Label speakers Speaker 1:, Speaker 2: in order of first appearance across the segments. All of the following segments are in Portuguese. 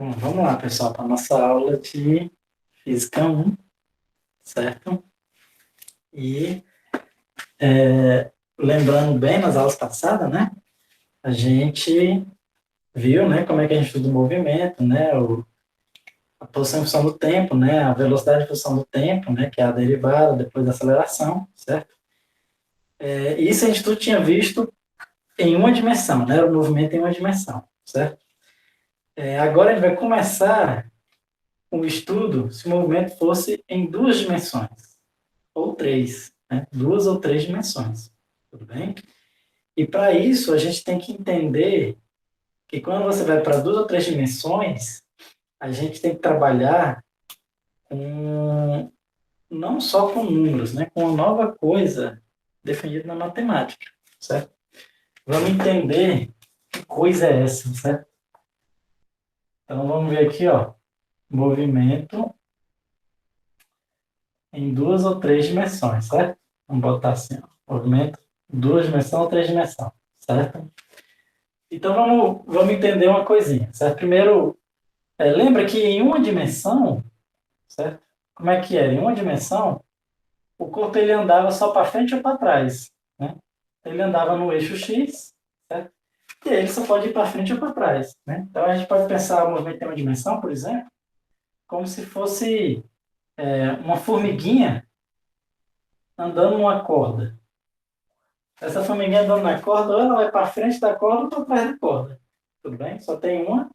Speaker 1: Bom, vamos lá, pessoal, para a nossa aula de Física 1, certo? E lembrando bem nas aulas passadas, né? A gente viu, né, como é que a gente estuda o movimento, né? A posição em função do tempo, né? A velocidade em função do tempo, né? Que é a derivada depois da aceleração, certo? Isso a gente tudo tinha visto em uma dimensão, né? O movimento em uma dimensão, certo? Agora a gente vai começar o estudo se o movimento fosse em duas dimensões. Ou três, né? Duas ou três dimensões, tudo bem? E para isso a gente tem que entender que quando você vai para duas ou três dimensões, a gente tem que trabalhar com, não só com números, né? Com uma nova coisa definida na matemática, certo? Vamos entender que coisa é essa, certo? Então vamos ver aqui, ó, movimento em duas ou três dimensões, certo? Vamos botar assim, ó, movimento duas dimensões ou três dimensões, certo? Então vamos entender uma coisinha, certo? Primeiro, lembra que em uma dimensão, certo? Como é que era? Em uma dimensão, o corpo ele andava só para frente ou para trás, né? Ele andava no eixo X, certo? E aí ele só pode ir para frente ou para trás, né? Então a gente pode pensar o movimento em uma dimensão, por exemplo, como se fosse uma formiguinha andando numa corda. Essa formiguinha andando na corda, ou ela vai para frente da corda ou para trás da corda. Tudo bem? Só tem uma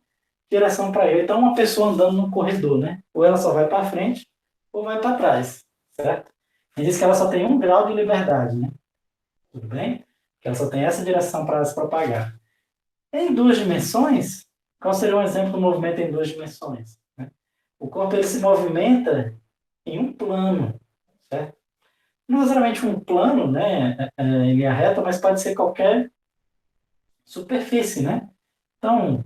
Speaker 1: direção para ele. Então, uma pessoa andando no corredor, né? Ou ela só vai para frente ou vai para trás, certo? E diz que ela só tem um grau de liberdade, né? Tudo bem? Que ela só tem essa direção para se propagar. Em duas dimensões, qual seria um exemplo do movimento em duas dimensões? Né? O corpo ele se movimenta em um plano, certo? Não necessariamente um plano, né, em linha reta, mas pode ser qualquer superfície, né? Então,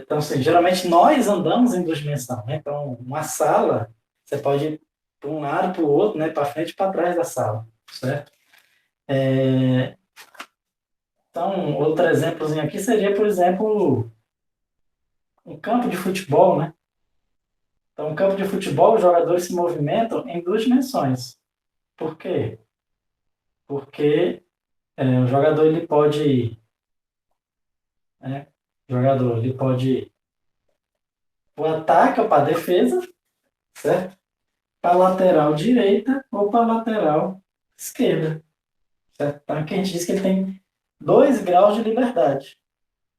Speaker 1: então, assim, geralmente nós andamos em duas dimensões, né? Então, uma sala, você pode ir para um lado, para o outro, né? Para frente e para trás da sala, certo? Então, outro exemplozinho aqui seria, por exemplo, um campo de futebol, né? Então, um campo de futebol, os jogadores se movimentam em duas dimensões. Por quê? Porque o jogador ele pode, né? O jogador ele pode ir para o ataque ou para a defesa, certo? Para a lateral direita ou para a lateral esquerda. Certo? Então, aqui a gente diz que ele tem 2 graus de liberdade.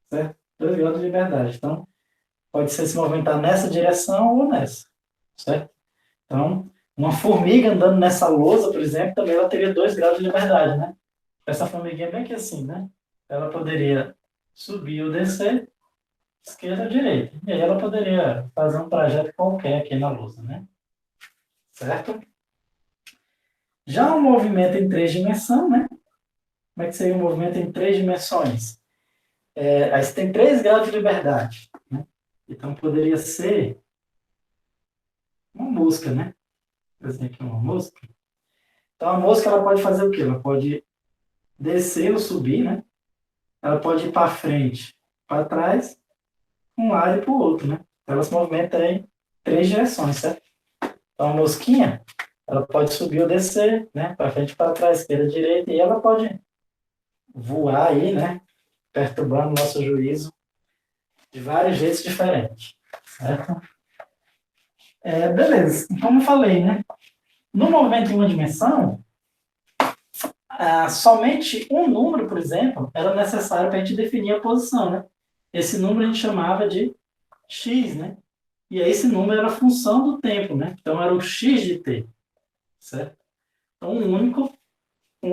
Speaker 1: Certo? 2 graus de liberdade. Então, pode ser se movimentar nessa direção ou nessa. Certo? Então, uma formiga andando nessa lousa, por exemplo, também ela teria 2 graus de liberdade, né? Essa formiguinha é bem que assim, né? Ela poderia subir ou descer, esquerda ou direita. E aí ela poderia fazer um trajeto qualquer aqui na lousa, né? Certo? Já o movimento em três dimensões, né? Como é que seria um movimento em três dimensões? Aí você tem 3 graus de liberdade. Né? Então poderia ser uma mosca, né? Por exemplo, uma mosca. Então a mosca ela pode fazer o quê? Ela pode descer ou subir, né? Ela pode ir para frente, para trás, um lado e para o outro, né? Então ela se movimenta em três direções, certo? Então a mosquinha, ela pode subir ou descer, né? Para frente, para trás, esquerda, direita, e ela pode voar aí, né? Perturbando o nosso juízo de vários jeitos diferentes, certo? Beleza. Como eu falei, né? No movimento em uma dimensão, somente um número, por exemplo, era necessário para a gente definir a posição, né? Esse número a gente chamava de x, né? E aí esse número era a função do tempo, né? Então era o x de t, certo? Então um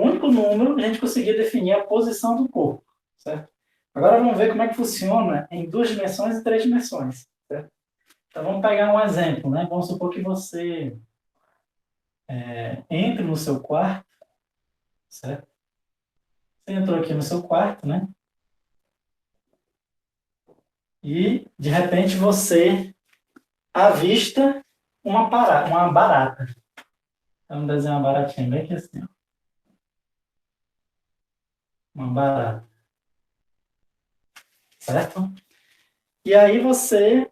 Speaker 1: único número a gente conseguia definir a posição do corpo, certo? Agora vamos ver como é que funciona em duas dimensões e três dimensões, certo? Então vamos pegar um exemplo, né? Vamos supor que você entre no seu quarto, certo? Você entrou aqui no seu quarto, né? E, de repente, você avista uma barata. Vamos desenhar uma baratinha bem aqui assim, ó. Uma barata, certo? E aí você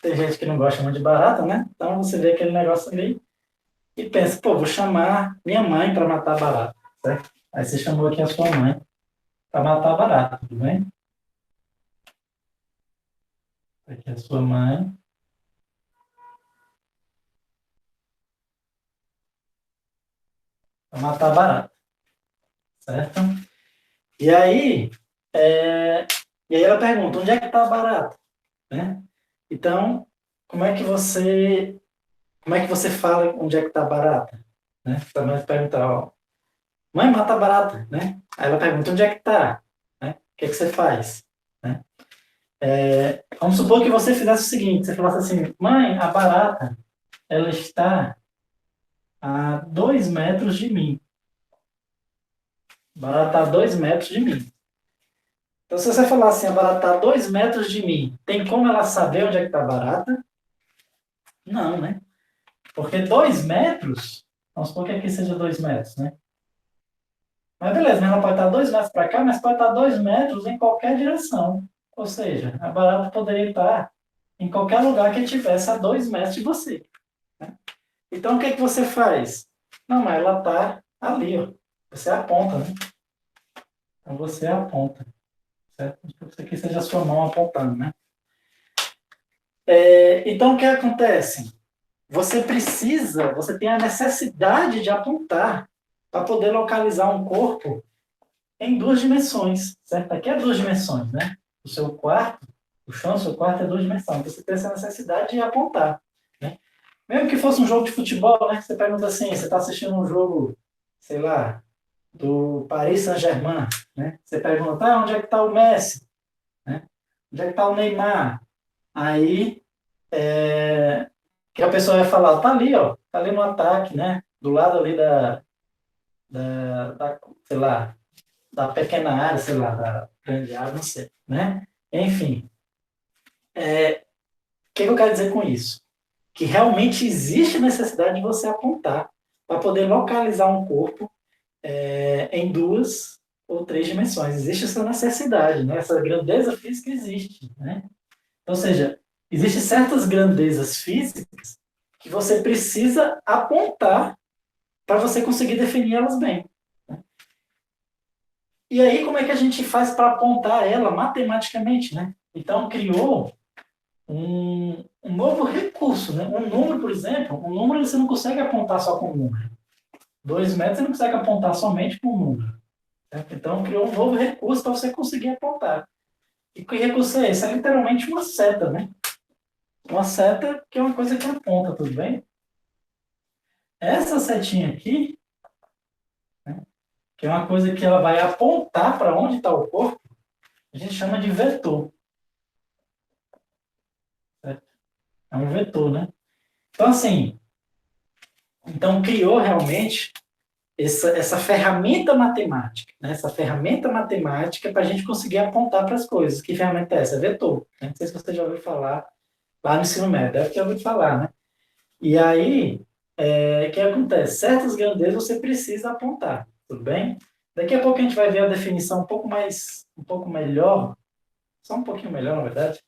Speaker 1: Tem gente que não gosta muito de barata, né? Então você vê aquele negócio ali e pensa, pô, vou chamar minha mãe para matar a barata, certo? Aí você chamou aqui a sua mãe para matar a barata, tudo bem? Aqui é a sua mãe para matar a barata, certo? E aí, é, e aí ela pergunta, onde é que está a barata? Né? Então, como é que você fala onde é que está a barata? Né? Sua mãe pergunta, ó, mãe, mata a barata, né? Aí ela pergunta, onde é que está? Né? O que é que você faz? Né? Vamos supor que você fizesse o seguinte, você falasse assim, mãe, a barata, ela está a 2 metros de mim. A barata está a 2 metros de mim. Então, se você falar assim, a barata está a 2 metros de mim, tem como ela saber onde é que está a barata? Não, né? Porque 2 metros, vamos supor que aqui seja 2 metros, né? Mas beleza, né? Ela pode estar 2 metros para cá, mas pode estar 2 metros em qualquer direção. Ou seja, a barata poderia estar em qualquer lugar que tivesse a 2 metros de você. Né? Então, o que é que você faz? Não, mas ela está ali, ó. Você aponta, né? Então, você aponta, certo? Isso aqui seja a sua mão apontando, né? Então, o que acontece? Você tem a necessidade de apontar para poder localizar um corpo em 2 dimensões, certo? Aqui é 2 dimensões, né? O seu quarto, o chão do seu quarto é 2 dimensões. Então, você tem essa necessidade de apontar, né? Mesmo que fosse um jogo de futebol, né? Você pergunta assim, você está assistindo um jogo, sei lá, do Paris Saint-Germain, né? Você pergunta, onde é que está o Messi? Né? Onde é que está o Neymar? Aí, que a pessoa vai falar, tá ali, ó, tá ali no ataque, né? Do lado ali sei lá, da pequena área, sei lá, da grande área, não sei, né? Enfim, o que eu quero dizer com isso? Que realmente existe necessidade de você apontar para poder localizar um corpo em 2 ou 3 dimensões. Existe essa necessidade, né? Essa grandeza física existe, né? Ou seja, existem certas grandezas físicas que você precisa apontar para você conseguir definir elas bem. Né? E aí, como é que a gente faz para apontar ela matematicamente, né? Então, criou um novo recurso, né? Um número, por exemplo, um número você não consegue apontar só com um número. 2 metros você não consegue apontar somente com um número. Certo? Então, criou um novo recurso para você conseguir apontar. E que recurso é esse? É literalmente uma seta, né? Uma seta que é uma coisa que aponta, tudo bem? Essa setinha aqui, né, que é uma coisa que ela vai apontar para onde está o corpo, a gente chama de vetor. Certo? É um vetor, né? Então, assim, criou realmente essa ferramenta matemática, né? Essa ferramenta matemática para a gente conseguir apontar para as coisas. Que ferramenta é essa? Vetor. Né? Não sei se você já ouviu falar lá no ensino médio, deve ter ouvido falar, né? E aí, o que acontece? Certas grandezas você precisa apontar, tudo bem? Daqui a pouco a gente vai ver a definição um pouco melhor, só um pouquinho melhor, na verdade,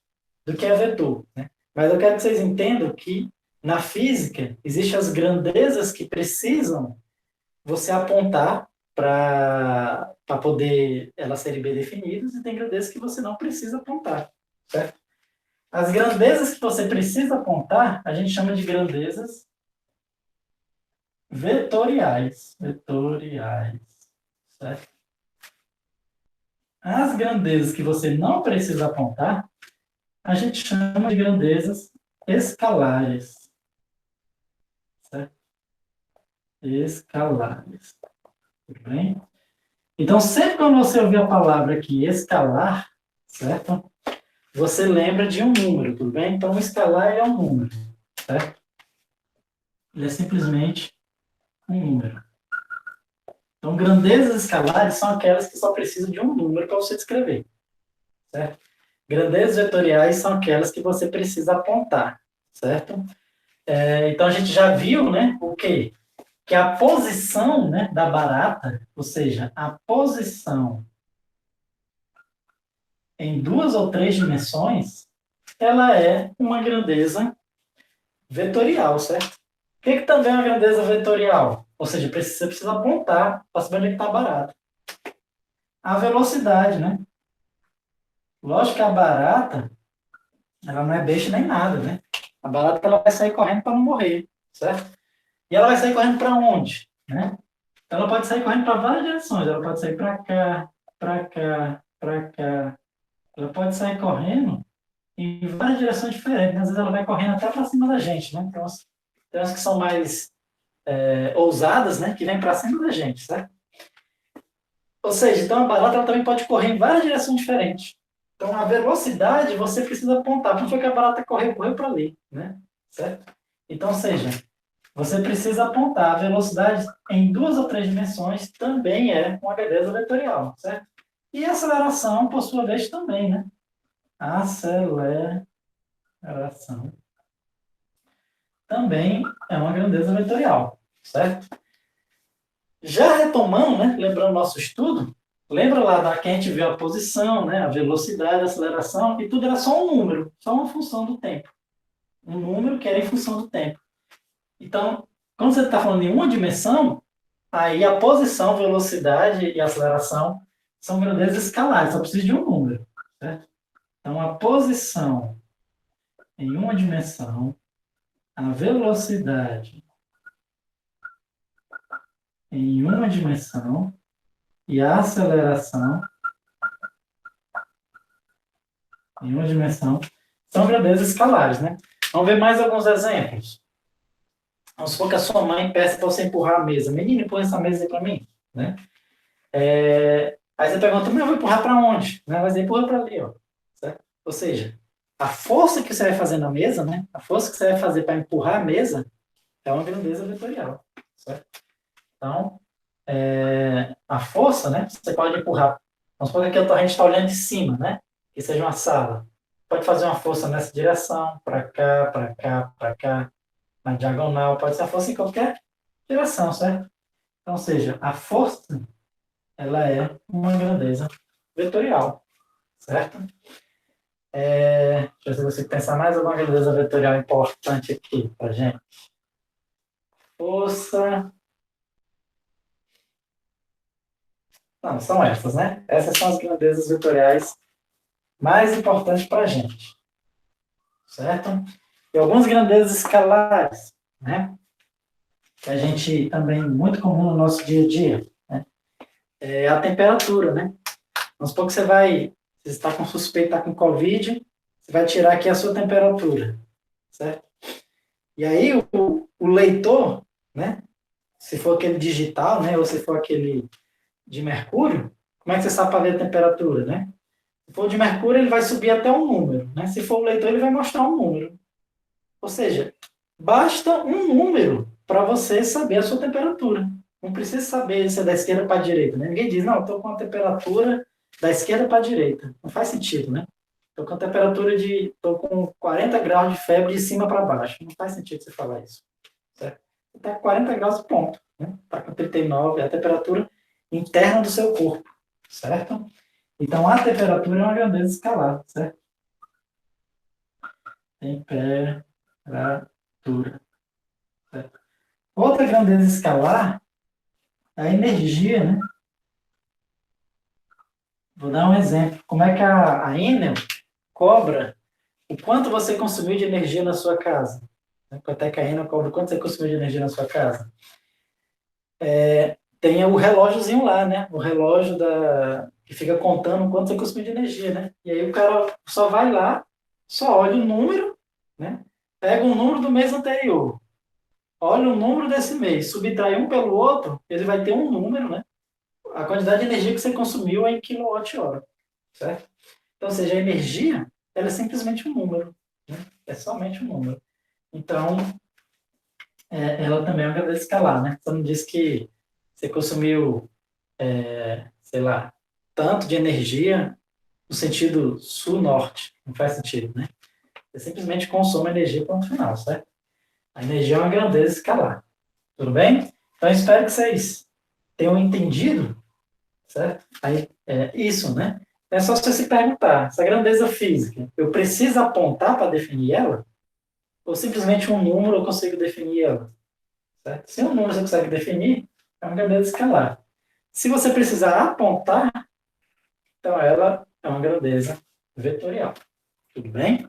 Speaker 1: do que é vetor, né? Mas eu quero que vocês entendam que na física existem as grandezas que precisam você apontar para poder elas serem bem definidas e tem grandezas que você não precisa apontar, certo? As grandezas que você precisa apontar, a gente chama de grandezas vetoriais. Vetoriais, certo? As grandezas que você não precisa apontar, a gente chama de grandezas escalares, certo? Escalares, tudo bem? Então, sempre quando você ouvir a palavra aqui, escalar, certo? Você lembra de um número, tudo bem? Então, o escalar é um número, certo? Ele é simplesmente um número. Então, grandezas escalares são aquelas que só precisam de um número para você descrever, certo? Grandezas vetoriais são aquelas que você precisa apontar, certo? Então, a gente já viu, né, o quê? Que a posição, né, da barata, ou seja, a posição em 2 ou 3 dimensões, ela é uma grandeza vetorial, certo? O que também é uma grandeza vetorial? Ou seja, você precisa apontar para saber onde é que está barato. A velocidade, né? Lógico que a barata, ela não é besta nem nada, né? A barata ela vai sair correndo para não morrer, certo? E ela vai sair correndo para onde, né? Ela pode sair correndo para várias direções. Ela pode sair para cá, para cá, para cá. Ela pode sair correndo em várias direções diferentes. Às vezes ela vai correndo até para cima da gente, né? Tem umas que são mais ousadas, né? Que vêm para cima da gente, certo? Ou seja, então a barata ela também pode correr em várias direções diferentes. Então a velocidade você precisa apontar. Não foi que a barata correu, correu para ali, né? Certo? Então, ou seja, você precisa apontar. A velocidade em 2 ou 3 dimensões também é uma grandeza vetorial, certo? E a aceleração, por sua vez, também, né? Aceleração também é uma grandeza vetorial, certo? Já retomando, né? Lembrando nosso estudo, lembra lá da que a gente viu a posição, né? A velocidade, a aceleração, e tudo era só um número, só uma função do tempo. Um número que era em função do tempo. Então, quando você está falando em uma dimensão, aí a posição, velocidade e aceleração são grandezas escalares, só precisa de um número, certo? Então, a posição em uma dimensão, a velocidade em uma dimensão e a aceleração em uma dimensão são grandezas escalares, né? Vamos ver mais alguns exemplos. Vamos supor que a sua mãe peça para você empurrar a mesa. Menino, empurra essa mesa aí para mim, né? Aí você pergunta, mas eu vou empurrar para onde? Né? Mas empurra para ali, ó. Certo? Ou seja, a força que você vai fazer na mesa, né? A força que você vai fazer para empurrar a mesa é uma grandeza vetorial, certo? Então, a força, né? Você pode empurrar. Vamos supor que a gente está olhando de cima, né? Que seja uma sala. Pode fazer uma força nessa direção, para cá, para cá, para cá, na diagonal. Pode ser a força em qualquer direção, certo? Então, ou seja, a força, ela é uma grandeza vetorial, certo? Deixa eu ver se você pensar mais alguma grandeza vetorial importante aqui para gente. Força. Não, são essas, né? Essas são as grandezas vetoriais mais importantes para a gente, certo? E algumas grandezas escalares, né? Que a gente também, muito comum no nosso dia a dia, né? É a temperatura, né? Vamos supor que você está com suspeita, está com Covid, você vai tirar aqui a sua temperatura, certo? E aí o leitor, né? Se for aquele digital, né? Ou se for aquele de mercúrio, como é que você sabe para ver a temperatura, né? Se for de mercúrio, ele vai subir até um número, né? Se for o leitor, ele vai mostrar um número. Ou seja, basta um número para você saber a sua temperatura. Não precisa saber se é da esquerda para a direita, né? Ninguém diz, não, estou com a temperatura da esquerda para a direita. Não faz sentido, né? Estou com a temperatura estou com 40 graus de febre de cima para baixo. Não faz sentido você falar isso, certo? Você está com 40 graus, ponto. Né? Está com 39, é a temperatura interna do seu corpo, certo? Então, a temperatura é uma grandeza escalar, certo? Temperatura. Certo? Outra grandeza escalar é a energia, né? Vou dar um exemplo. Como é que a Enel cobra o quanto você consumiu de energia na sua casa? Quanto é que a Enel cobra o quanto você consumiu de energia na sua casa? Tem o relógiozinho lá, né? O relógio que fica contando quanto você consumiu de energia, né? E aí o cara só vai lá, só olha o número, né? Pega o número do mês anterior, olha o número desse mês, subtrai um pelo outro, ele vai ter um número, né? A quantidade de energia que você consumiu é em quilowatt-hora, certo? Então, ou seja, a energia, ela é simplesmente um número, né? É somente um número. Então, ela também é uma grandeza escalar, né? Você não diz que você consumiu, sei lá, tanto de energia no sentido sul-norte. Não faz sentido, né? Você simplesmente consome energia ponto final, certo? A energia é uma grandeza escalar. Tudo bem? Então, eu espero que vocês tenham entendido, certo? Aí, isso, né? É só você se perguntar, essa grandeza física, eu preciso apontar para definir ela? Ou simplesmente um número eu consigo definir ela? Certo? Se um número você consegue definir, é uma grandeza escalar. Se você precisar apontar, então ela é uma grandeza vetorial. Tudo bem?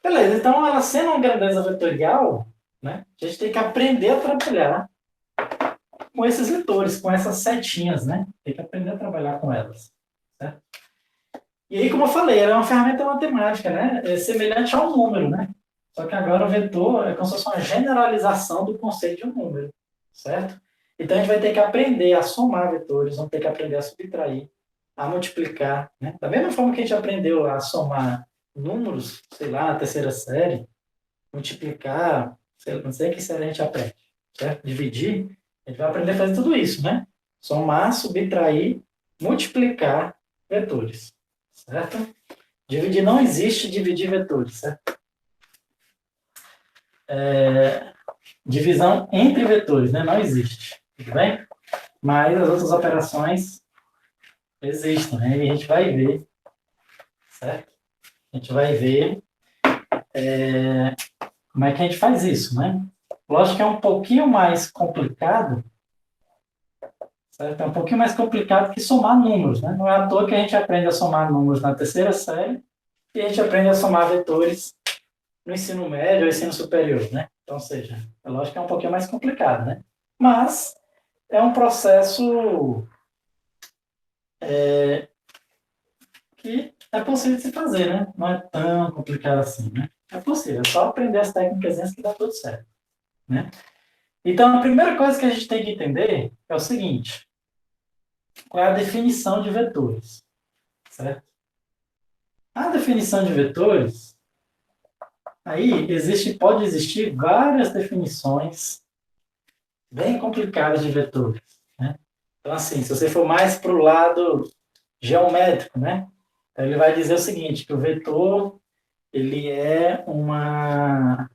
Speaker 1: Beleza, então ela sendo uma grandeza vetorial, né, a gente tem que aprender a trabalhar com esses vetores, com essas setinhas, né? Tem que aprender a trabalhar com elas. Certo? E aí, como eu falei, ela é uma ferramenta matemática, né? É semelhante a um número, né? Só que agora o vetor é como se fosse uma generalização do conceito de um número, certo? Então a gente vai ter que aprender a somar vetores, vamos ter que aprender a subtrair, a multiplicar, né? Da mesma forma que a gente aprendeu a somar números, sei lá, na terceira série, multiplicar, sei, não sei que série a gente aprende, certo? Dividir, a gente vai aprender a fazer tudo isso, né? Somar, subtrair, multiplicar vetores, certo? Dividir não existe dividir vetores, certo? Divisão entre vetores, né? Não existe, tudo bem? Mas as outras operações existem, né? E a gente vai ver, certo? A gente vai ver como é que a gente faz isso, né? Lógico que é um pouquinho mais complicado, certo? É um pouquinho mais complicado que somar números, né? Não é à toa que a gente aprende a somar números na terceira série e a gente aprende a somar vetores no ensino médio ou ensino superior, né? Então, ou seja, é lógico que é um pouquinho mais complicado, né? Mas é um processo que é possível de se fazer, né? Não é tão complicado assim, né? É possível, é só aprender as técnicas que dá tudo certo, né? Então, a primeira coisa que a gente tem que entender é o seguinte: qual é a definição de vetores, certo? A definição de vetores, aí pode existir várias definições bem complicadas de vetores, né? Então, assim, se você for mais para o lado geométrico, né? Então, ele vai dizer o seguinte, que o vetor ele é uma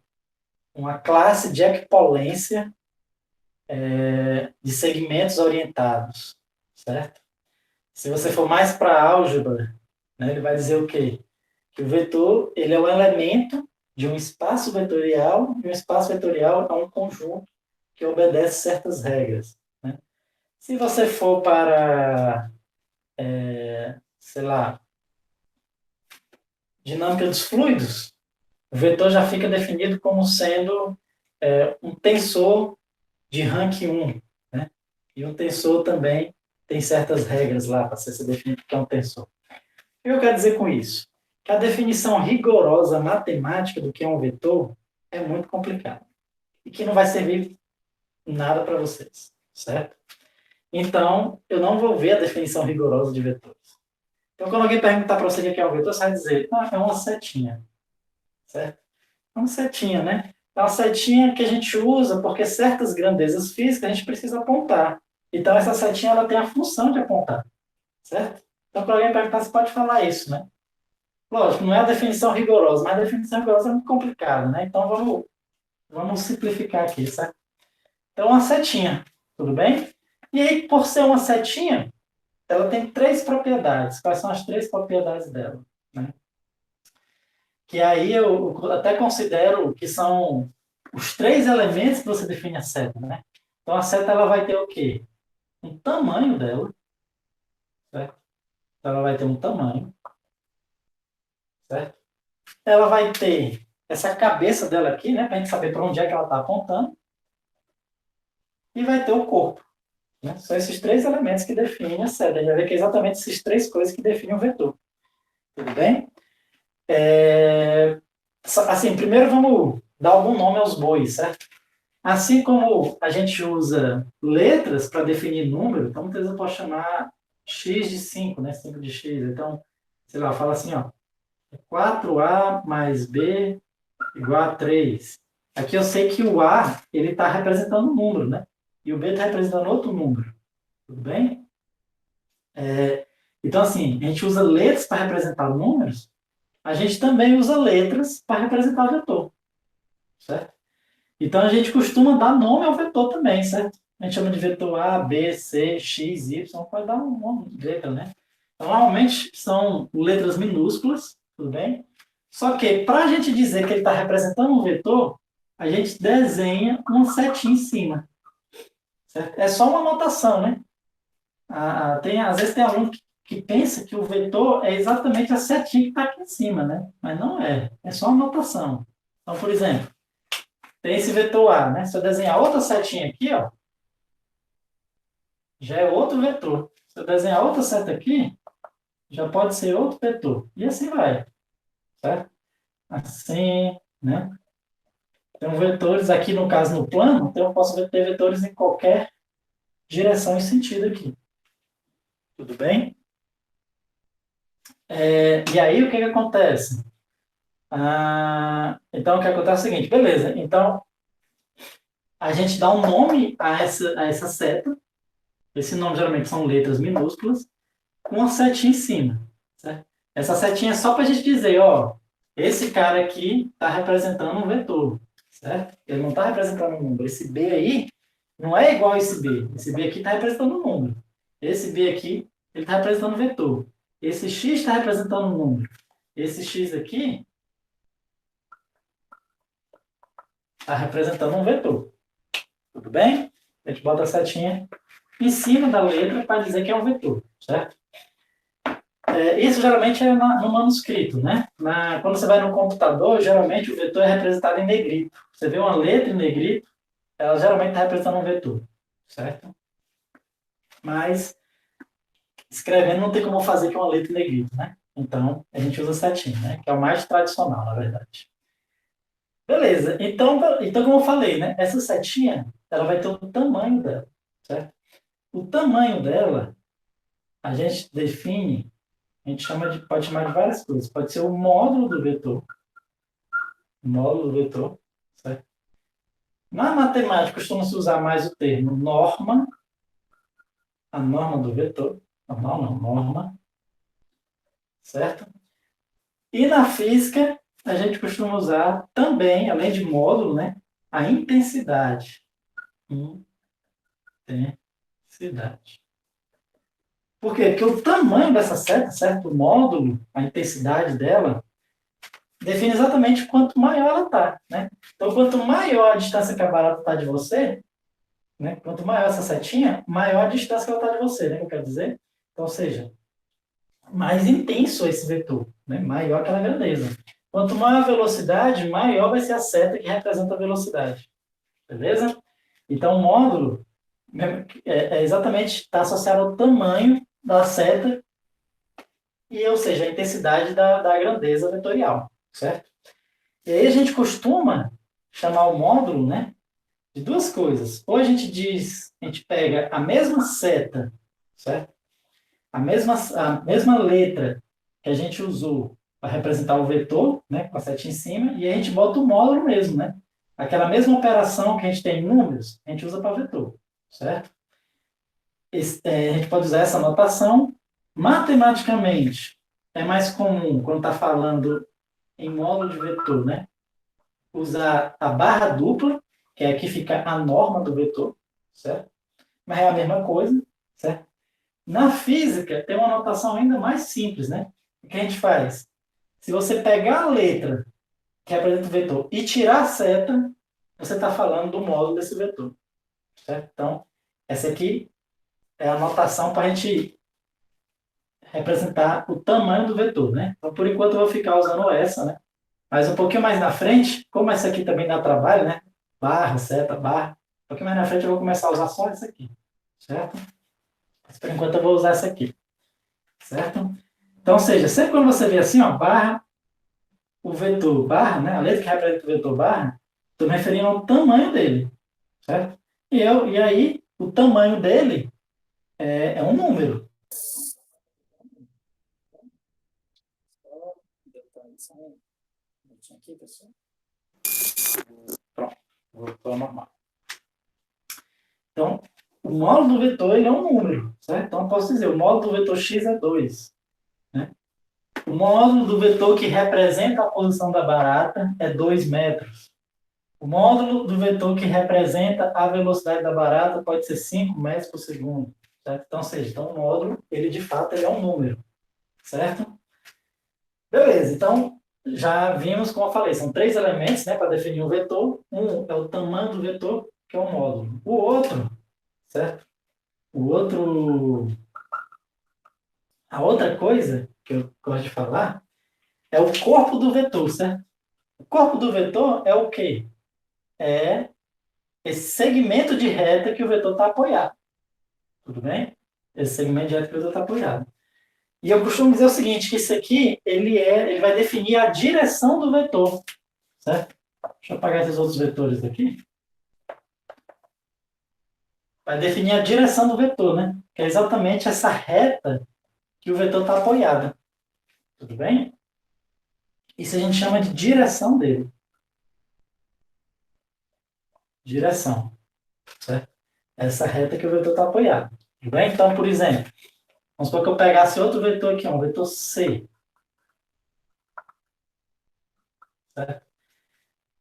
Speaker 1: classe de equipolência de segmentos orientados, certo? Se você for mais para álgebra, né, ele vai dizer o quê? Que o vetor ele é um elemento de um espaço vetorial, e um espaço vetorial é um conjunto que obedece certas regras, né? Se você for para, sei lá, dinâmica dos fluidos, o vetor já fica definido como sendo um tensor de rank 1, né? E um tensor também tem certas regras lá para ser definido o que é um tensor. O que eu quero dizer com isso? Que a definição rigorosa matemática do que é um vetor é muito complicada e que não vai servir nada para vocês, certo? Então, eu não vou ver a definição rigorosa de vetores. Então, quando alguém perguntar para você o que é um vetor, você vai dizer, é uma setinha, certo? É uma setinha, né? É uma setinha que a gente usa porque certas grandezas físicas a gente precisa apontar. Então, essa setinha ela tem a função de apontar, certo? Então, para alguém perguntar, você pode falar isso, né? Lógico, não é a definição rigorosa, mas a definição rigorosa é muito complicada, né? Então, vamos simplificar aqui, certo? Então, uma setinha, tudo bem? E aí, por ser uma setinha, ela tem três propriedades. Quais são as três propriedades dela? Né? Que aí eu até considero que são os três elementos que você define a seta, né? Então a seta ela vai ter o quê? Um tamanho dela, certo? Então, ela vai ter um tamanho, certo? Ela vai ter essa cabeça dela aqui, né? Para a gente saber para onde é que ela está apontando. E vai ter o corpo. Né? São esses três elementos que definem a seta. A gente vai ver que é exatamente essas três coisas que definem o vetor. Tudo bem? Assim, primeiro vamos dar algum nome aos bois, certo? Assim como a gente usa letras para definir número, então muitas vezes eu posso chamar x de 5, né? 5 de x. Então, sei lá, fala assim, ó, 4a mais b igual a 3. Aqui eu sei que o a, ele está representando um número, né? E o b está representando outro número. Tudo bem? Então, assim, a gente usa letras para representar números, a gente também usa letras para representar vetor, certo? Então a gente costuma dar nome ao vetor também, certo? A gente chama de vetor A, B, C, X, Y, pode dar um nome de letra, né? Então, normalmente são letras minúsculas, tudo bem? Só que, para a gente dizer que ele está representando um vetor, a gente desenha uma setinha em cima. Certo? É só uma notação, né? Às vezes tem aluno que pensa que o vetor é exatamente a setinha que está aqui em cima, né? Mas não é. É só uma notação. Então, por exemplo, tem esse vetor A, né? Se eu desenhar outra setinha aqui, ó, já é outro vetor. Se eu desenhar outra seta aqui, já pode ser outro vetor. E assim vai, certo? Assim, né? Tem vetores aqui, no caso, no plano, então eu posso ter vetores em qualquer direção e sentido aqui. Tudo bem? E aí, o que acontece? Então, o que acontece é o seguinte, beleza. Então, a gente dá um nome a essa seta. Esse nome geralmente são letras minúsculas, com uma setinha em cima. Certo? Essa setinha é só para a gente dizer, ó, esse cara aqui está representando um vetor. Certo? Ele não está representando um número. Esse B aí não é igual a esse B. Esse B aqui está representando um número. Esse B aqui, ele está representando um vetor. Esse X está representando um número. Esse X aqui está representando um vetor. Tudo bem? A gente bota a setinha em cima da letra para dizer que é um vetor, certo? Isso geralmente é no manuscrito, né? Quando você vai no computador, geralmente o vetor é representado em negrito. Você vê uma letra em negrito, ela geralmente está representando um vetor, certo? Mas escrevendo não tem como fazer com uma letra em negrito, né? Então, a gente usa setinha, né? Que é o mais tradicional, na verdade. Beleza. Então como eu falei, né? Essa setinha, ela vai ter o tamanho dela, certo? O tamanho dela, a gente define, pode chamar de várias coisas. Pode ser o módulo do vetor. O módulo do vetor, certo? Na matemática, costuma-se usar mais o termo norma, a norma do vetor. Normal não, norma, certo? E na física, a gente costuma usar também, além de módulo, né? A intensidade. Intensidade. Por quê? Porque o tamanho dessa seta, certo? O módulo, a intensidade dela, define exatamente quanto maior ela está, né? Então, quanto maior a distância que a barata está de você, né? Quanto maior essa setinha, maior a distância que ela está de você, né? Que eu quero dizer? Então, ou seja, mais intenso esse vetor, né? Maior aquela grandeza. Quanto maior a velocidade, maior vai ser a seta que representa a velocidade. Beleza? Então, o módulo exatamente está associado ao tamanho da seta e, ou seja, a intensidade da grandeza vetorial, certo? E aí a gente costuma chamar o módulo, né, de duas coisas. Ou a gente pega a mesma seta, certo? A mesma letra que a gente usou para representar o vetor, né, com a seta em cima, e a gente bota o módulo mesmo, né? Aquela mesma operação que a gente tem em números, a gente usa para vetor, certo? A gente pode usar essa notação. Matematicamente, é mais comum, quando está falando em módulo de vetor, né? Usar a barra dupla, que é aqui fica a norma do vetor, certo? Mas é a mesma coisa, certo? Na física, tem uma notação ainda mais simples, né? O que a gente faz? Se você pegar a letra que representa o vetor e tirar a seta, você está falando do módulo desse vetor, certo? Então, essa aqui é a notação para a gente representar o tamanho do vetor, né? Então, por enquanto, eu vou ficar usando essa, né? Mas um pouquinho mais na frente, como essa aqui também dá trabalho, né? Barra, seta, barra. Um pouquinho mais na frente eu vou começar a usar só essa aqui, certo? Mas por enquanto eu vou usar essa aqui, certo? Então, ou seja, sempre quando você vê assim, ó, barra, o vetor barra, né? A letra que representa o vetor barra, estou me referindo ao tamanho dele, certo? E aí, o tamanho dele é um número. Aqui, pessoal. Pronto, voltou ao normal. Então, o módulo do vetor ele é um número, certo? Então, eu posso dizer, o módulo do vetor x é 2. Né? O módulo do vetor que representa a posição da barata é 2 metros. O módulo do vetor que representa a velocidade da barata pode ser 5 metros por segundo. Certo? Então, ou seja, o módulo, ele de fato ele é um número. certo? Beleza, então já vimos, como eu falei, são três elementos, né, para definir um vetor. Um é o tamanho do vetor, que é o módulo. O outro, certo? O outro, a outra coisa que eu gosto de falar é o corpo do vetor, certo? O corpo do vetor é o quê? É esse segmento de reta que o vetor está apoiado. Tudo bem? Esse segmento de reta que o vetor está apoiado. E eu costumo dizer o seguinte, que isso aqui, ele vai definir a direção do vetor, certo? Deixa eu apagar esses outros vetores aqui. Vai definir a direção do vetor, né? Que é exatamente essa reta que o vetor está apoiado. Tudo bem? Isso a gente chama de direção dele. Direção, certo? Essa reta que o vetor está apoiado. Tudo bem? Então, por exemplo, vamos supor que eu pegasse outro vetor aqui, um vetor C. Certo?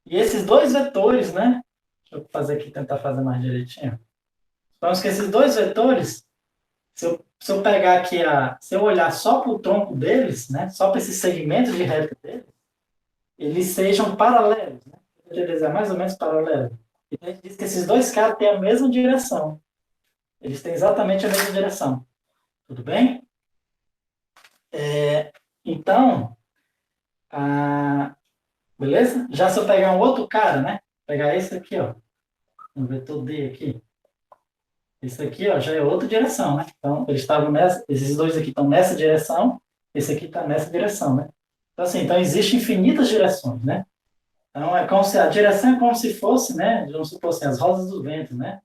Speaker 1: E esses dois vetores, né? Deixa eu fazer aqui, tentar fazer mais direitinho. Vamos que esses dois vetores, se eu pegar aqui, se eu olhar só para o tronco deles, né? Só para esses segmentos de reta deles, eles sejam paralelos, né? Eles é mais ou menos paralelo. E a gente diz que esses dois caras têm a mesma direção. Eles têm exatamente a mesma direção. Tudo bem? Então, beleza? Já se eu pegar um outro cara, né? Pegar esse aqui, ó. Um vetor D aqui. Esse aqui, ó, já é outra direção, né? Então, eles estavam nessa, esses dois aqui estão nessa direção, esse aqui está nessa direção, né? Então, assim, então existem infinitas direções, né? Então, é como se a direção é como se fosse, né? Vamos supor assim, as rosas do vento, né?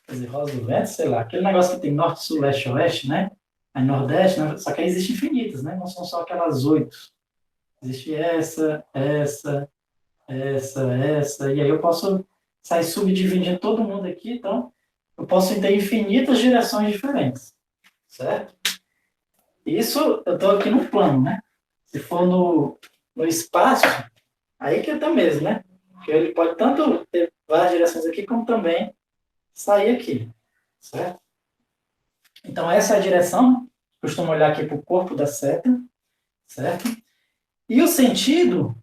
Speaker 1: Quer dizer, rosas do vento, sei lá, aquele negócio que tem norte, sul, leste, oeste, né? Aí nordeste, né? Só que aí existem infinitas, né? Não são só aquelas 8. Existe essa, e aí eu posso sair subdividindo todo mundo aqui, então eu posso ter infinitas direções diferentes, certo? Isso eu estou aqui no plano, né? Se for no espaço, aí que está mesmo, né? Porque ele pode tanto ter várias direções aqui, como também sair aqui, certo? Então essa é a direção, costumo olhar aqui para o corpo da seta, certo? E o sentido,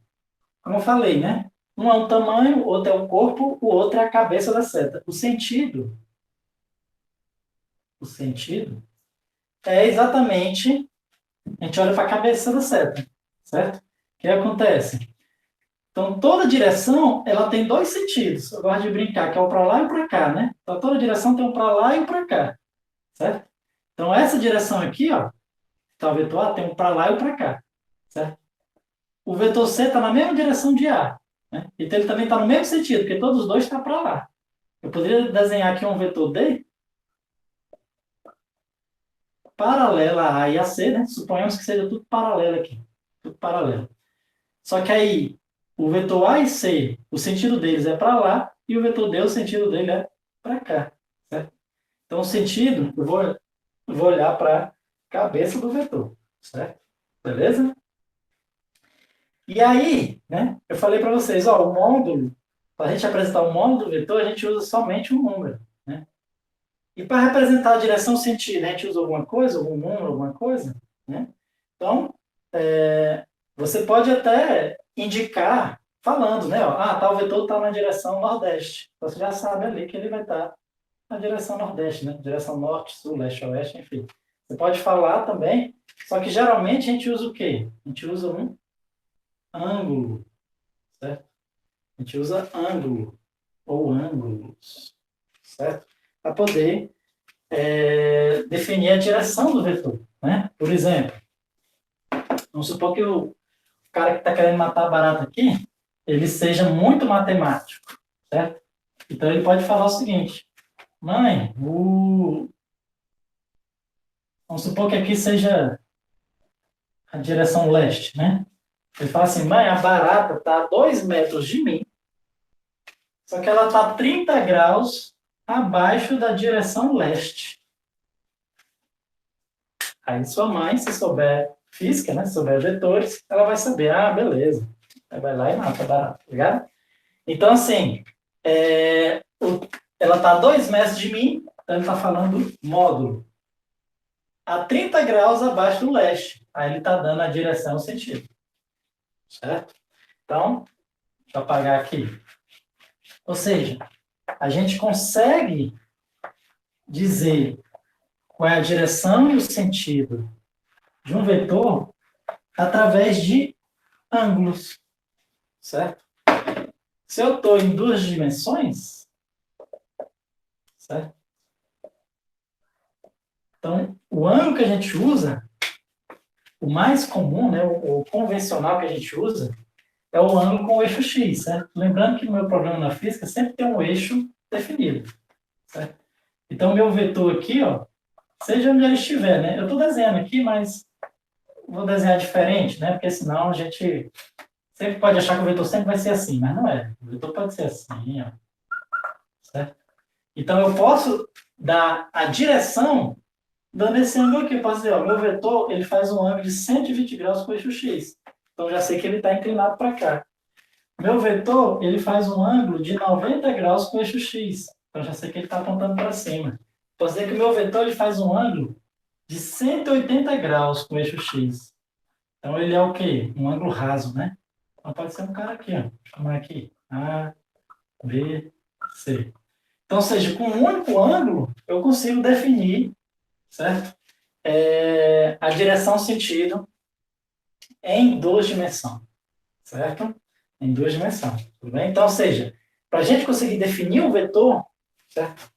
Speaker 1: como eu falei, né? Um é o tamanho, o outro é o corpo, o outro é a cabeça da seta. O sentido é exatamente, a gente olha para a cabeça da seta, certo? O que acontece? Então, toda direção, ela tem dois sentidos. Eu gosto de brincar, que é o para lá e o para cá, né? Então, toda direção tem um para lá e um para cá, certo? Então, essa direção aqui, ó, tá o vetor A, tem um para lá e um para cá, certo? O vetor C está na mesma direção de A, né? Então, ele também está no mesmo sentido, porque todos os dois estão para lá. Eu poderia desenhar aqui um vetor D paralela a A e a C, né? Suponhamos que seja tudo paralelo aqui. Tudo paralelo. Só que aí, o vetor A e C, o sentido deles é para lá, e o vetor D, o sentido dele é para cá. Certo? Então, o sentido, eu vou olhar para a cabeça do vetor. Certo? Beleza? E aí, né, eu falei para vocês, ó, o módulo, para a gente apresentar o módulo do vetor, a gente usa somente um número. Né? E para representar a direção sentido, a gente usa alguma coisa, algum número, alguma coisa? Né? Então, você pode até indicar, falando, né? Ó, tal vetor está na direção nordeste. Você já sabe ali que ele vai estar na direção nordeste, né? Direção norte, sul, leste, oeste, enfim. Você pode falar também, só que geralmente a gente usa o quê? A gente usa um ângulo, certo? A gente usa ângulo ou ângulos, certo? Para poder definir a direção do vetor, né? Por exemplo, vamos supor que o cara que está querendo matar a barata aqui, ele seja muito matemático, certo? Então ele pode falar o seguinte: mãe, vamos supor que aqui seja a direção leste, né? Ele fala assim: mãe, a barata está a 2 metros de mim, só que ela está 30 graus abaixo da direção leste. Aí sua mãe, se souber física, né, se souber vetores, ela vai saber, beleza. Aí vai lá e mata a barata, tá ligado? Então, assim, ela está a 2 metros de mim, então ele está falando módulo. a 30 graus abaixo do leste. Aí ele está dando a direção e o sentido. Certo? Então, deixa eu apagar aqui. Ou seja, a gente consegue dizer qual é a direção e o sentido de um vetor através de ângulos. Certo? Se eu estou em duas dimensões, certo? Então, o ângulo que a gente usa, o mais comum, né, o convencional que a gente usa, é o ângulo com o eixo X, certo? Lembrando que no meu programa na física sempre tem um eixo definido, certo? Então, o meu vetor aqui, ó, seja onde ele estiver, né? Eu estou desenhando aqui, mas vou desenhar diferente, né? Porque senão a gente sempre pode achar que o vetor sempre vai ser assim, mas não é. O vetor pode ser assim, ó, certo? Então, eu posso dar a direção dando esse ângulo aqui. Eu posso dizer, ó, meu vetor, ele faz um ângulo de 120 graus com o eixo X. Então, já sei que ele está inclinado para cá. Meu vetor, ele faz um ângulo de 90 graus com o eixo X. Então, já sei que ele está apontando para cima. Posso dizer que o meu vetor, ele faz um ângulo de 180 graus com o eixo X. Então, ele é o quê? Um ângulo raso, né? Então, pode ser um cara aqui, ó. Vou chamar aqui. A, B, C. Então, ou seja, com um único ângulo, eu consigo definir, certo? A direção sentido em duas dimensões, certo? Em duas dimensões, tudo bem? Então, ou seja, para a gente conseguir definir o vetor, certo?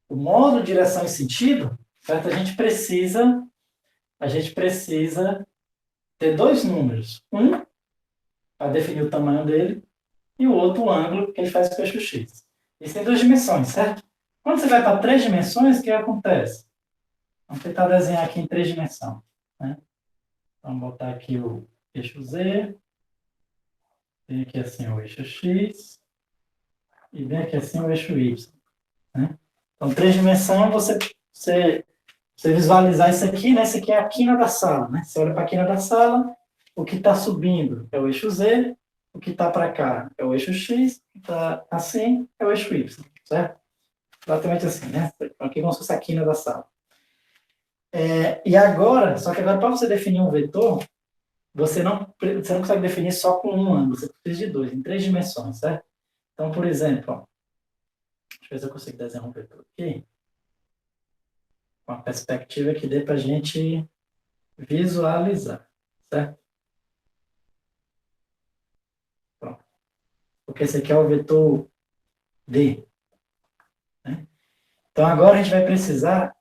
Speaker 1: O modo, direção e sentido, certo? A gente precisa ter dois números. Um, para definir o tamanho dele, e o outro, o ângulo que ele faz com o eixo X. Isso tem duas dimensões, certo? Quando você vai para três dimensões, o que acontece? Vamos tentar desenhar aqui em três dimensões, né? Vamos botar aqui o eixo Z, vem aqui assim o eixo X, e vem aqui assim o eixo Y, né? Então, três dimensões, você visualizar isso aqui, né? Isso aqui é a quina da sala, né? Você olha para a quina da sala, o que está subindo é o eixo Z, o que está para cá é o eixo X, o que está assim é o eixo Y, certo? Exatamente assim, né? Aqui como se fosse a quina da sala. E agora, só que agora para você definir um vetor, você não consegue definir só com um ângulo, você precisa de dois, em três dimensões, certo? Então, por exemplo, ó, deixa eu ver se eu consigo desenhar um vetor aqui, com uma perspectiva que dê para a gente visualizar, certo? Pronto. Porque esse aqui é o vetor D, né? Então, agora a gente vai precisar,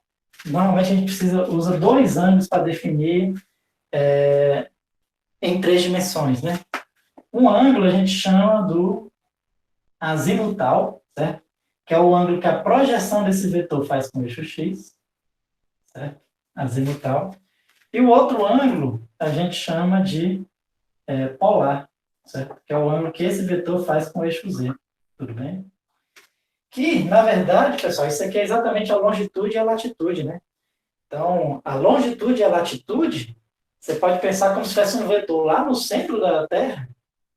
Speaker 1: normalmente a gente usa dois ângulos para definir em três dimensões, né? Um ângulo a gente chama do azimutal, certo? Que é o ângulo que a projeção desse vetor faz com o eixo X, certo? Azimutal. E o outro ângulo a gente chama de polar, certo? Que é o ângulo que esse vetor faz com o eixo Z, tudo bem? Que, na verdade, pessoal, isso aqui é exatamente a longitude e a latitude, né? Então, a longitude e a latitude, você pode pensar como se tivesse um vetor lá no centro da Terra,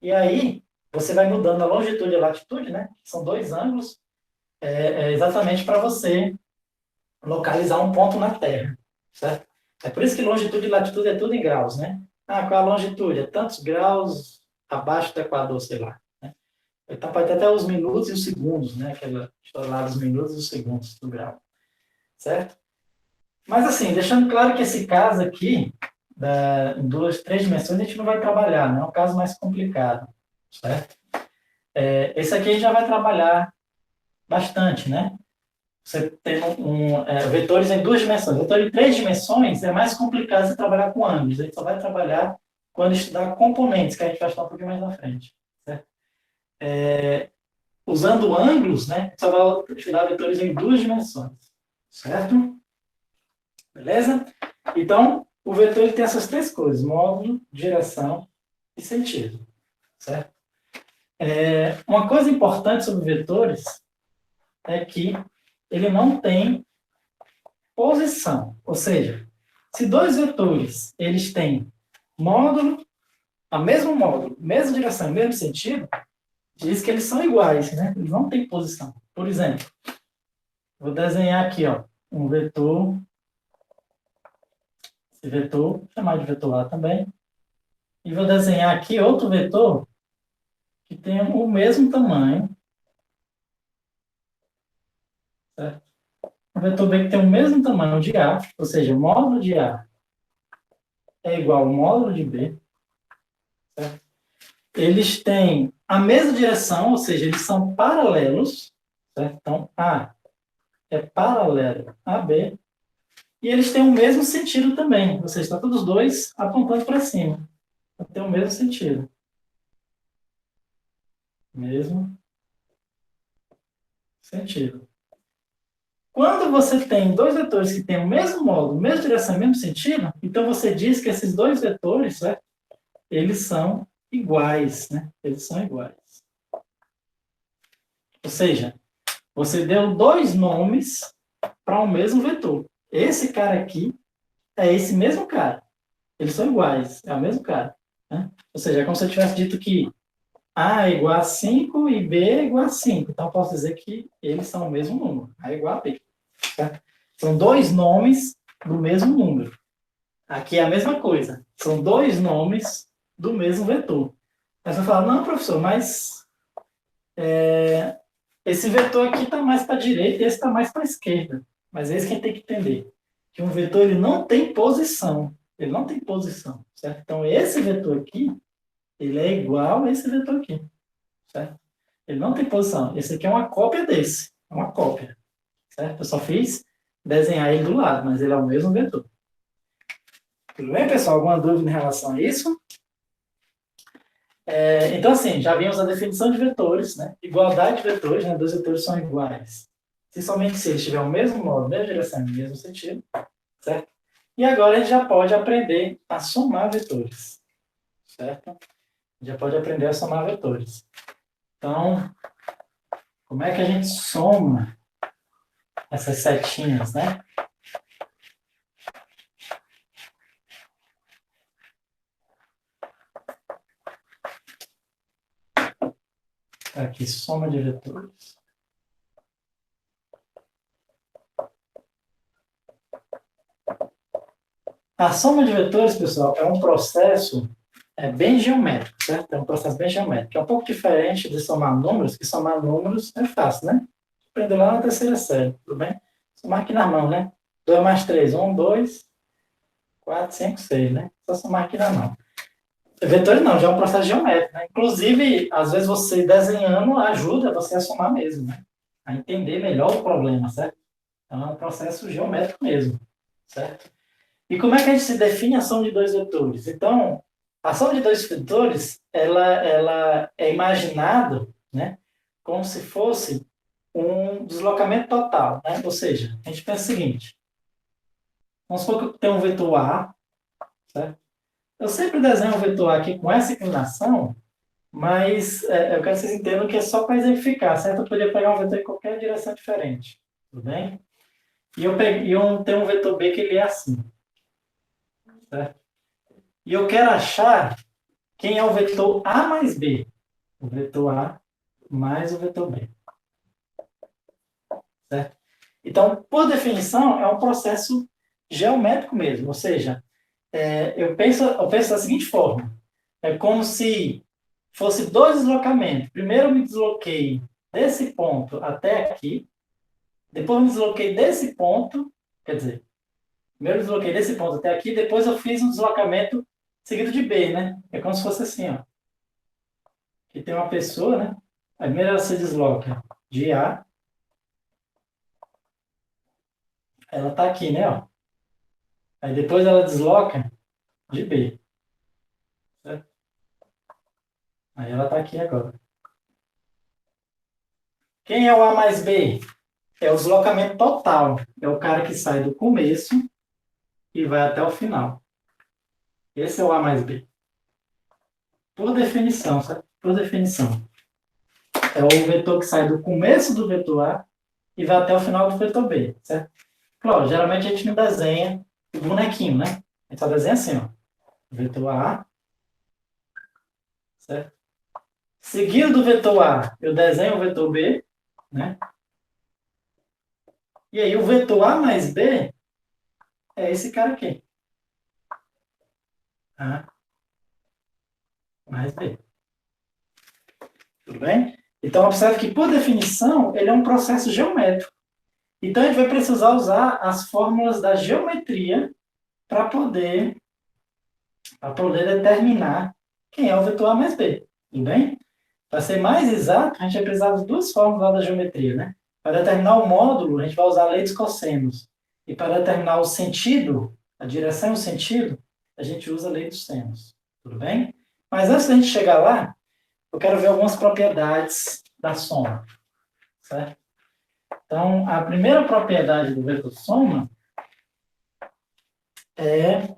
Speaker 1: e aí você vai mudando a longitude e a latitude, né? São dois ângulos, exatamente para você localizar um ponto na Terra, certo? É por isso que longitude e latitude é tudo em graus, né? Ah, qual a longitude? É tantos graus abaixo do Equador, sei lá. Né? Então pode ter até os minutos e os segundos, né? Aquela história lá dos minutos e os segundos do grau, certo? Mas assim, deixando claro que esse caso aqui, em duas, três dimensões, a gente não vai trabalhar, né? É um caso mais complicado, certo? Esse aqui a gente já vai trabalhar bastante, né? Você tem vetores em duas dimensões. Vetor em três dimensões é mais complicado você trabalhar com ângulos. A gente só vai trabalhar quando estudar componentes, que a gente vai estudar um pouquinho mais na frente, certo? Usando ângulos, né? Só vai estudar vetores em duas dimensões, certo? Beleza? Então, o vetor ele tem essas três coisas: módulo, direção e sentido, certo? Uma coisa importante sobre vetores é que ele não tem posição, ou seja, se dois vetores eles têm módulo, mesma módulo, mesma direção, mesmo sentido, diz que eles são iguais, né? Eles não têm posição. Por exemplo, vou desenhar aqui, ó, um vetor, esse vetor, vou chamar de vetor A também, e vou desenhar aqui outro vetor que tem o mesmo tamanho, certo? Um vetor B que tem o mesmo tamanho de A, ou seja, o módulo de A é igual ao módulo de B, certo? Eles têm a mesma direção, ou seja, eles são paralelos, certo? Então, A é paralelo a B, e eles têm o mesmo sentido também, ou seja, estão todos dois apontando para cima. Então, tem o mesmo sentido. Mesmo sentido. Quando você tem dois vetores que têm o mesmo módulo, mesma direção, mesmo sentido, então você diz que esses dois vetores, certo? Eles são iguais, né? Eles são iguais. Ou seja, você deu dois nomes para o mesmo vetor. Esse cara aqui é esse mesmo cara. Eles são iguais, é o mesmo cara. Né? Ou seja, é como se eu tivesse dito que A é igual a 5 e B é igual a 5. Então, eu posso dizer que eles são o mesmo número. A é igual a B. Tá? São dois nomes do mesmo número. Aqui é a mesma coisa. São dois nomes do mesmo vetor. Mas você fala, não, professor, mas esse vetor aqui está mais para a direita e esse está mais para a esquerda. Mas é isso que a gente tem que entender. Que um vetor ele não tem posição. Ele não tem posição. Certo? Então, esse vetor aqui, ele é igual a esse vetor aqui. Certo? Ele não tem posição. Esse aqui é uma cópia desse. É uma cópia. Certo? Eu só fiz desenhar ele do lado, mas ele é o mesmo vetor. Tudo bem, pessoal? Alguma dúvida em relação a isso? Então, assim, já vimos a definição de vetores, né? Igualdade de vetores, né? Dois vetores são iguais. Se somente se eles tiverem o mesmo modo, mesma direção e mesmo sentido, certo? E agora a gente já pode aprender a somar vetores, certo? Já pode aprender a somar vetores. Então, como é que a gente soma essas setinhas, né? Aqui, soma de vetores. A soma de vetores, pessoal, é um processo bem geométrico, certo? É um processo bem geométrico. É um pouco diferente de somar números, que somar números é fácil, né? Aprendeu lá na terceira série, tudo bem? Somar aqui na mão, né? 2 mais 3, 1, 2, 4, 5, 6, né? Só somar aqui na mão. Vetores não, já é um processo geométrico, né? Inclusive, às vezes você desenhando ajuda você a somar mesmo, né? A entender melhor o problema, certo? Então é um processo geométrico mesmo, certo? E como é que a gente se define a soma de dois vetores? Então, a soma de dois vetores, ela é imaginado, né, como se fosse um deslocamento total, né? Ou seja, a gente pensa o seguinte, vamos supor que eu tenho um vetor A, certo? Eu sempre desenho um vetor A aqui com essa inclinação, mas eu quero que vocês entendam que é só para exemplificar, certo? Eu poderia pegar um vetor em qualquer direção diferente, tudo bem? E eu tenho um vetor B que ele é assim, certo? E eu quero achar quem é o vetor A mais B? O vetor A mais o vetor B. Certo? Então, por definição, é um processo geométrico mesmo. Ou seja, eu penso da seguinte forma. É como se fosse dois deslocamentos. Primeiro eu me desloquei desse ponto até aqui. Depois eu me desloquei desse ponto. Quer dizer, primeiro eu desloquei desse ponto até aqui. Depois eu fiz um deslocamento seguido de B, né? É como se fosse assim, ó. Aqui tem uma pessoa, né? A primeira ela se desloca de A, ela está aqui, né? Ó. Aí depois ela desloca de B, certo? Aí ela está aqui agora. Quem é o A mais B? É o deslocamento total. É o cara que sai do começo e vai até o final. Esse é o A mais B. Por definição, certo? Por definição. É o vetor que sai do começo do vetor A e vai até o final do vetor B, certo? Claro, geralmente a gente não desenha o bonequinho, né? A gente só desenha assim, ó. Vetor A, certo? Seguido do vetor A, eu desenho o vetor B, né? E aí o vetor A mais B é esse cara aqui. A mais B. Tudo bem? Então, observe que, por definição, ele é um processo geométrico. Então, a gente vai precisar usar as fórmulas da geometria para poder determinar quem é o vetor A mais B. Tudo bem? Para ser mais exato, a gente vai precisar das duas fórmulas da geometria, né? Para determinar o módulo, a gente vai usar a lei dos cossenos. E para determinar o sentido, a direção e o sentido, a gente usa a lei dos senos. Tudo bem? Mas antes da gente chegar lá, eu quero ver algumas propriedades da soma. Certo? Então, a primeira propriedade do vetor soma é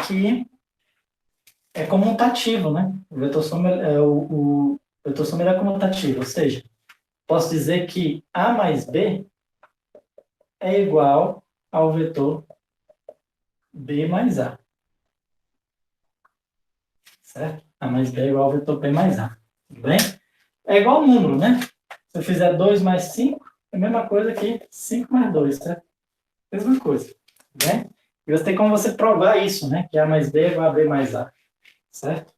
Speaker 1: que é comutativo, né? O vetor soma o vetor soma é comutativo, ou seja, posso dizer que A mais B é igual ao vetor B mais A. Certo? A mais B é igual ao vetor B mais A. Tudo bem? É igual ao número, né? Se eu fizer 2 mais 5, é a mesma coisa que 5 mais 2, certo? Mesma coisa. Tudo bem? E você tem como você provar isso, né? Que A mais B é igual a B mais A. Certo?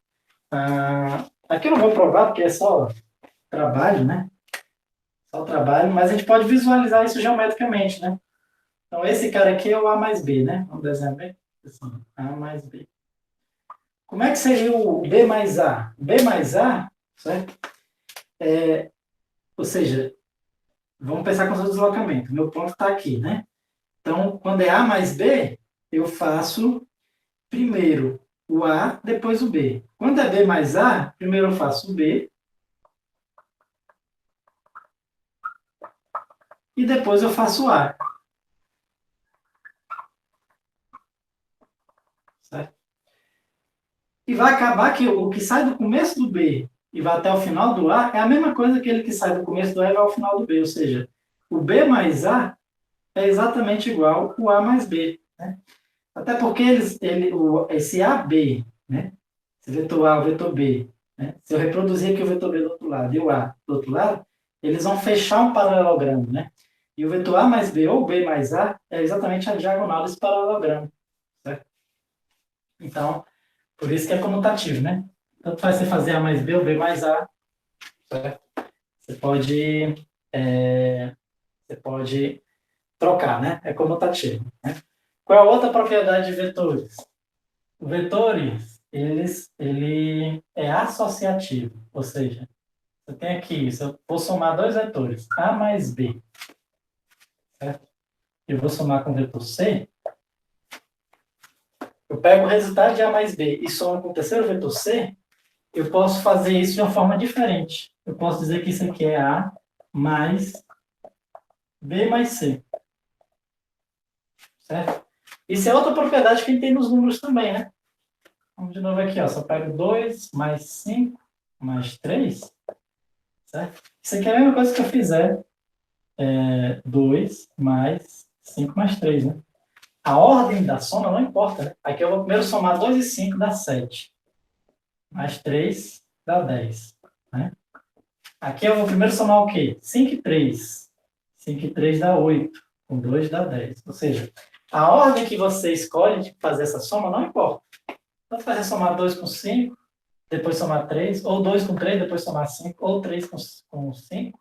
Speaker 1: Aqui eu não vou provar porque é só trabalho, né? Só trabalho, mas a gente pode visualizar isso geometricamente, né? Então, esse cara aqui é o A mais B, né? Vamos desenhar bem. A mais B. Como é que seria o B mais A? B mais A, certo? Ou seja, vamos pensar com o seu deslocamento. Meu ponto está aqui, né? Então, quando é A mais B, eu faço primeiro o A, depois o B. Quando é B mais A, primeiro eu faço o B e depois eu faço o A. Certo? E vai acabar que o que sai do começo do B e vai até o final do A é a mesma coisa que aquele que sai do começo do A e vai ao final do B. Ou seja, o B mais A é exatamente igual ao A mais B. Né? Até porque esse AB, né? Esse vetor A, o vetor B, né? Se eu reproduzir aqui o vetor B do outro lado e o A do outro lado, eles vão fechar um paralelogramo. Né? E o vetor A mais B ou B mais A é exatamente a diagonal desse paralelogramo. Certo? Então, por isso que é comutativo, né? Tanto faz você fazer A mais B ou B mais A, certo? Você pode trocar, né? É comutativo. Né? Qual é a outra propriedade de vetores? O vetores, ele é associativo, ou seja, você tem aqui, se eu vou somar dois vetores, A mais B, certo? Eu vou somar com o vetor C, eu pego o resultado de A mais B e somo com o terceiro vetor C, eu posso fazer isso de uma forma diferente. Eu posso dizer que isso aqui é A mais B mais C. Certo? Isso é outra propriedade que a gente tem nos números também, né? Vamos de novo aqui, ó. Só pego 2 mais 5 mais 3. Certo? Isso aqui é a mesma coisa que eu fizer 2 mais 5 mais 3, né? A ordem da soma não importa, né? Aqui eu vou primeiro somar 2 e 5 dá 7. Mais 3 dá 10. Né? Aqui eu vou primeiro somar o quê? 5 e 3. 5 e 3 dá 8. Com 2 dá 10. Ou seja, a ordem que você escolhe de fazer essa soma não importa. Tanto fazer somar 2 com 5, depois somar 3, ou 2 com 3, depois somar 5, ou 3 com 5,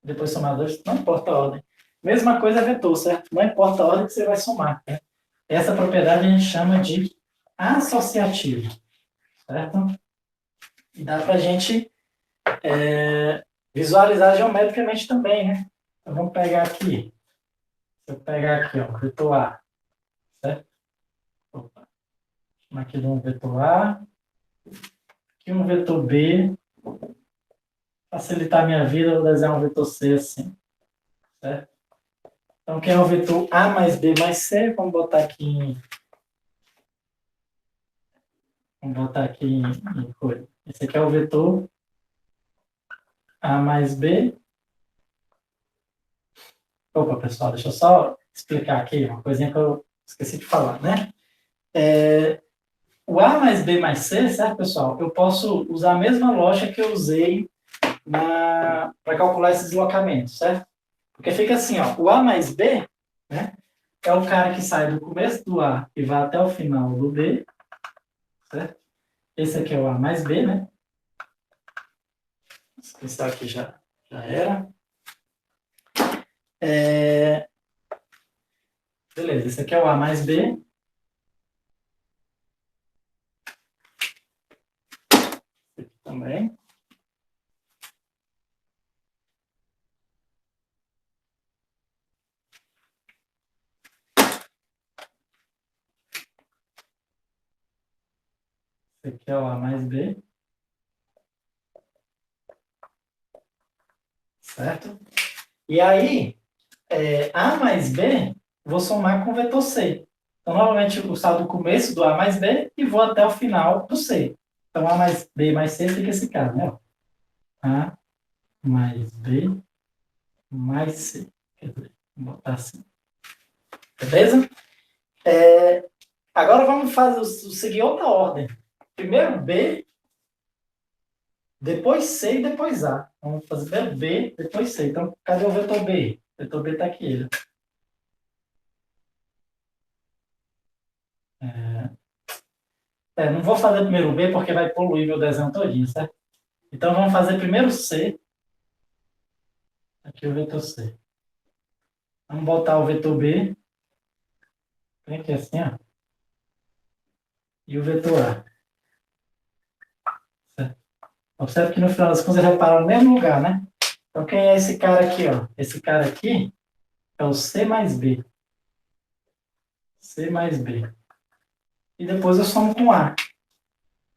Speaker 1: depois somar 2, não importa a ordem. Mesma coisa é vetor, certo? Não importa a ordem que você vai somar. Né? Essa propriedade a gente chama de associativo. Certo? E dá para a gente visualizar geometricamente também, né? Então, vamos pegar aqui. Se eu pegar aqui, ó, vetor A, certo? Opa. Aqui de um vetor A, aqui um vetor B. Facilitar a minha vida, eu vou desenhar um vetor C assim, certo? Então, quem é o vetor A mais B mais C? Vamos botar aqui em cor. Esse aqui é o vetor A mais B. Opa, pessoal, deixa eu só explicar aqui uma coisinha que eu esqueci de falar, né? O A mais B mais C, certo, pessoal? Eu posso usar a mesma lógica que eu usei para calcular esse deslocamento, certo? Porque fica assim, ó, o A mais B, né, é o cara que sai do começo do A e vai até o final do B, certo? Esse aqui é o A mais B, né? Esse aqui já era. Beleza, esse aqui é o A mais B. Esse aqui também. Esse aqui é o A mais B. Certo? E aí, A mais B, vou somar com o vetor C. Então, novamente, eu saio do começo do A mais B e vou até o final do C. Então, A mais B mais C fica esse cara, né? A mais B mais C. Quer dizer, vou botar assim. Beleza? Agora vamos seguir outra ordem. Primeiro B, depois C e depois A. Vamos fazer primeiro B, depois C. Então, cadê o vetor B? O vetor B está aqui. Não vou fazer primeiro B porque vai poluir meu desenho todinho, certo? Então vamos fazer primeiro C. Aqui o vetor C. Vamos botar o vetor B. Vem aqui assim, ó. E o vetor A. Certo? Observe que no final das contas ele vai parar no mesmo lugar, né? Então quem é esse cara aqui, ó? Esse cara aqui é o C mais B. C mais B. E depois eu somo com A.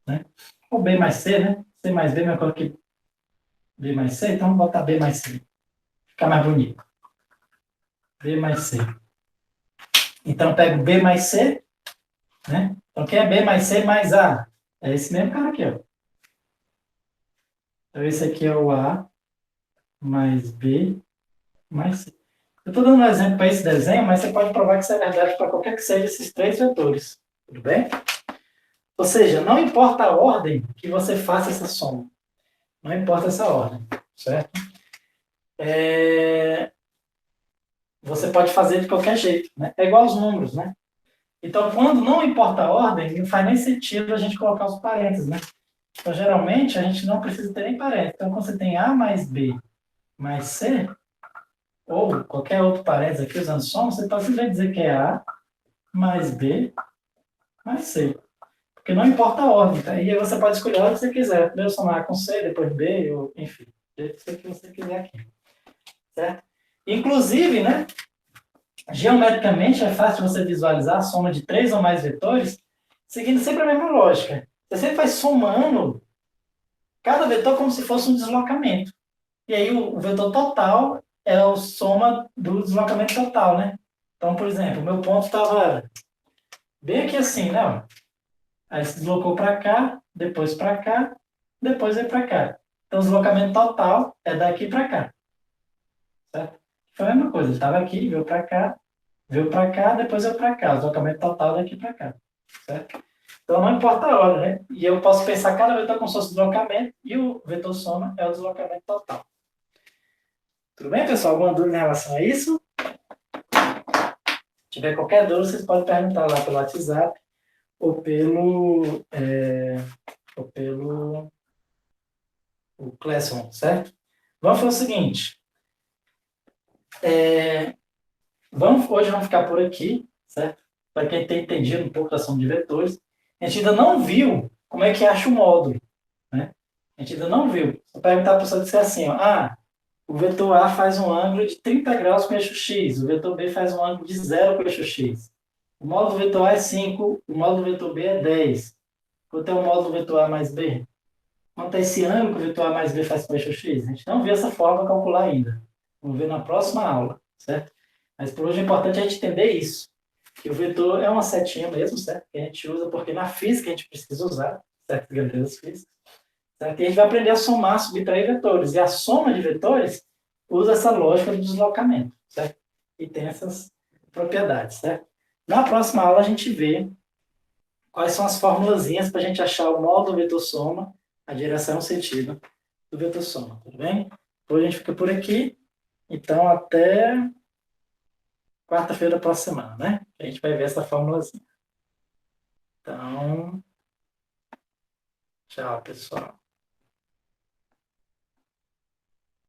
Speaker 1: Né? Ou B mais C, né? C mais B, eu coloquei B mais C, então vou botar B mais C. Fica mais bonito. B mais C. Então eu pego B mais C, né? Então quem é B mais C mais A? É esse mesmo cara aqui, ó. Então esse aqui é o A mais B mais C. Eu estou dando um exemplo para esse desenho, mas você pode provar que isso é verdade para qualquer que seja esses três vetores. Tudo bem? Ou seja, não importa a ordem que você faça essa soma. Não importa essa ordem, certo? Você pode fazer de qualquer jeito, né? É igual aos números, né? Então, quando não importa a ordem, não faz nem sentido a gente colocar os parênteses, né? Então, geralmente, a gente não precisa ter nem parênteses. Então, quando você tem A mais B mais C, ou qualquer outro parênteses aqui usando soma, você pode simplesmente dizer que é A mais B mais C. Porque não importa a ordem, tá? E aí você pode escolher a ordem que você quiser. Primeiro somar A com C, depois B, ou enfim, do jeito que você quiser aqui. Certo? Inclusive, né? Geometricamente é fácil você visualizar a soma de três ou mais vetores seguindo sempre a mesma lógica. Você sempre vai somando cada vetor como se fosse um deslocamento. E aí o vetor total é a soma do deslocamento total, né? Então, por exemplo, o meu ponto estava bem aqui assim, né? Aí se deslocou para cá, depois para cá, depois veio para cá. Então, o deslocamento total é daqui para cá. Certo? Foi a mesma coisa. Ele estava aqui, veio para cá, depois veio para cá. O deslocamento total daqui para cá. Certo? Então, não importa a hora, né? E eu posso pensar cada vetor como se fosse deslocamento e o vetor soma é o deslocamento total. Tudo bem, pessoal? Alguma dúvida em relação a isso? Se tiver qualquer dúvida, vocês podem perguntar lá pelo WhatsApp ou pelo o Classroom, certo? Vamos fazer o seguinte. Hoje vamos ficar por aqui, certo? Para quem tem entendido um pouco da ação de vetores. A gente ainda não viu como é que acha o módulo, né? A gente ainda não viu. Se eu perguntar para a pessoa disser assim, ó, o vetor A faz um ângulo de 30 graus com eixo X, o vetor B faz um ângulo de 0 com eixo X. O módulo vetor A é 5, o módulo vetor B é 10. Quanto é o módulo vetor A mais B? Quanto é esse ângulo que o vetor A mais B faz com o eixo X? A gente não viu essa forma calcular ainda. Vamos ver na próxima aula, certo? Mas por hoje é importante a gente entender isso. Que o vetor é uma setinha mesmo, certo? Que a gente usa porque na física a gente precisa usar, certo? Grandezas físicas. Certo? E a gente vai aprender a somar, subtrair vetores. E a soma de vetores usa essa lógica do deslocamento, certo? E tem essas propriedades, certo? Na próxima aula a gente vê quais são as formulazinhas para a gente achar o módulo do vetor soma, a direção e o sentido do vetor soma, tudo bem? Hoje a gente fica por aqui. Então, até quarta-feira da próxima semana, né? A gente vai ver essa fórmulazinha. Então, tchau, pessoal.